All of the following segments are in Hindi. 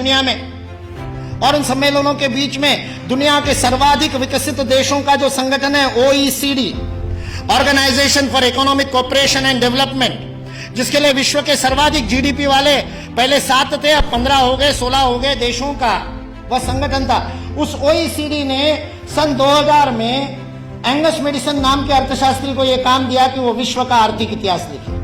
दुनिया में, और उन सम्मेलनों के बीच में दुनिया के सर्वाधिक विकसित देशों का जो संगठन है OECD, organisation for economic cooperation and development, जिसके लिए विश्व के सर्वाधिक जीडीपी वाले पहले 7 थे, अब 15 हो गए, 16 हो गए देशों का वह संगठन था। उस ओईसीडी ने सन 2000 में एंगस मेडिसन नाम के अर्थशास्त्री को यह काम दिया कि वो विश्व का आर्थिक इतिहास लिखे,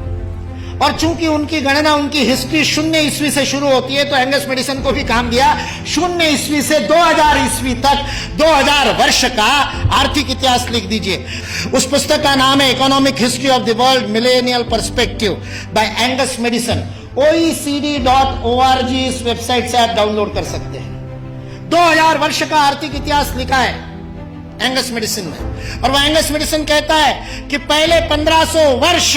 और चूंकि उनकी गणना, उनकी हिस्ट्री 0 ईस्वी से शुरू होती है, तो एंगस मेडिसन को भी काम दिया 0 ईस्वी से 2000 ईस्वी तक 2000 वर्ष का आर्थिक इतिहास लिख दीजिए। उस पुस्तक का नाम है economic history of the world millennial perspective by Angus Maddison. OECD.org इस वेबसाइट से आप डाउनलोड कर सकते हैं। 2000 वर्ष का आर्थिक इतिहास लिखा है एंगस मेडिसन ने, और वह एंगस मेडिसन कहता है कि पहले 1500 वर्ष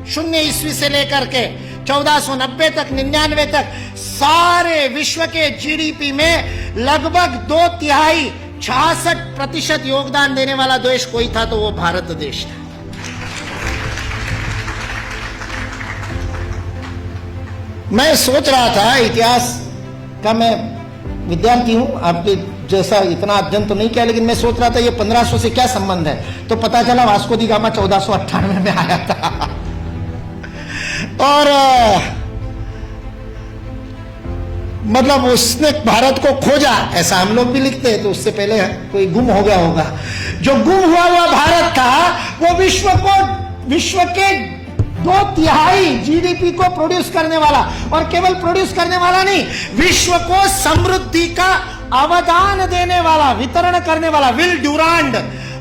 0 ईस्वी से लेकर के 1490 तक, 99 तक, सारे विश्व के जीडीपी में लगभग 2/3 66% योगदान देने वाला देश कोई था तो वो भारत देश था। मैं सोच रहा था, इतिहास का मैं विद्यार्थी हूं, आपके जैसा इतना अध्ययन तो नहीं किया, लेकिन मैं सोच रहा था ये 1500 से क्या संबंध है, तो पता चला वास्को दी गामा 1498 में आया था। और मतलब उसने भारत को खोजा, ऐसा हम लोग भी लिखते हैं, तो उससे पहले कोई गुम हो गया होगा। जो गुम हुआ भारत था वो विश्व के 2/3 जीडीपी को प्रोड्यूस करने वाला, और केवल प्रोड्यूस करने वाला नहीं, विश्व को समृद्धि का अवदान देने वाला, वितरण करने वाला। विल ड्यूरांड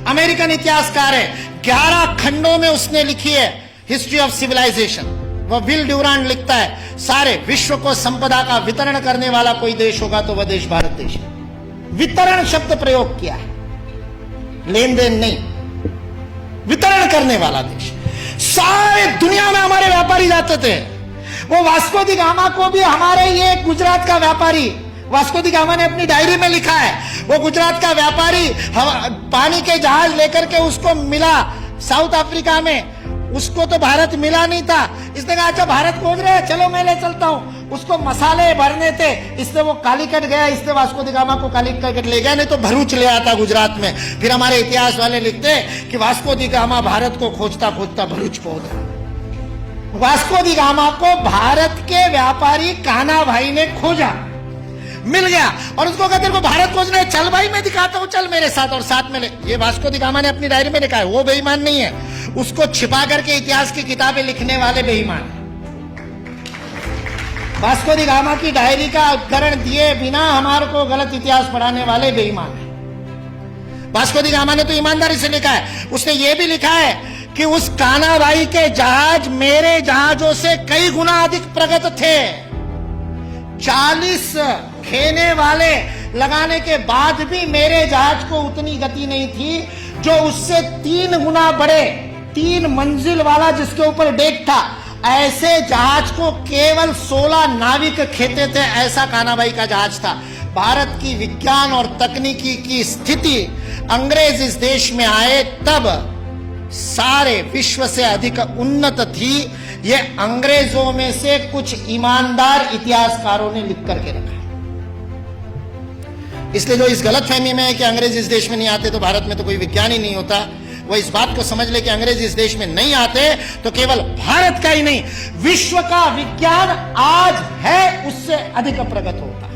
अमेरिकन इतिहासकार है, 11 खंडों में उसने लिखी है हिस्ट्री ऑफ सिविलाइजेशन। वह विल ड्यूरांड लिखता है सारे विश्व को संपदा का वितरण करने वाला कोई देश होगा तो वह देश भारत देश है। वितरण शब्द प्रयोग किया है, लेन देन नहीं, वितरण करने वाला देश। सारे दुनिया में हमारे व्यापारी जाते थे। वो वास्को दी गामा को भी हमारे ये गुजरात का व्यापारी, वास्को दी गामा ने अपनी डायरी में लिखा है, वो गुजरात का व्यापारी पानी के जहाज लेकर के उसको मिला साउथ अफ्रीका में, उसको तो भारत मिला नहीं था। इसने कहा अच्छा भारत खोज रहे हैं, चलो मैं ले चलता हूं। उसको मसाले भरने थे, इससे वो कालीकट गया, इससे वास्को दी गामा को कालीकट ले गया, नहीं तो भरूच ले आता गुजरात में। फिर हमारे इतिहास वाले लिखते कि वास्को दी गामा भारत को खोजता खोजता भरूच पहुंच गया। वास्को दी गामा को भारत के व्यापारी कान्हा भाई ने खोजा, मिल गया, और उसको कहते हैं भारत खोज रहे, चल भाई मैं दिखाता हूं, चल मेरे साथ, और साथ में ले। ये वास्को दी गामा ने अपनी डायरी में लिखा है, वो बेईमान नहीं है, उसको छिपा करके इतिहास की किताबें लिखने वाले बेईमान। वास्को दी गामा की डायरी का उद्धरण दिए बिना हमारे को गलत इतिहास पढ़ाने वाले बेईमान है। वास्को दी गामा ने तो ईमानदारी से लिखा है, उसने ये भी लिखा है कि उस कान्हा भाई के जहाज मेरे जहाजों से कई गुना अधिक प्रगत थे। 40 खेने वाले लगाने के बाद भी मेरे जहाज को उतनी गति नहीं थी जो उससे 3 गुना बड़े, 3 मंजिल वाला जिसके ऊपर डेक था, ऐसे जहाज को केवल 16 नाविक खेते थे। ऐसा कान्हा भाई का जहाज था। भारत की विज्ञान और तकनीकी की स्थिति अंग्रेज इस देश में आए तब सारे विश्व से अधिक उन्नत थी। ये अंग्रेजों में से कुछ ईमानदार इतिहासकारों ने लिख करके रखा। इसलिए जो इस गलत फहमी में है कि अंग्रेज इस देश में नहीं आते तो भारत में तो कोई विज्ञान ही नहीं होता, वो इस बात को समझ ले कि अंग्रेज इस देश में नहीं आते तो केवल भारत का ही नहीं, विश्व का विज्ञान आज है उससे अधिक प्रगत होता।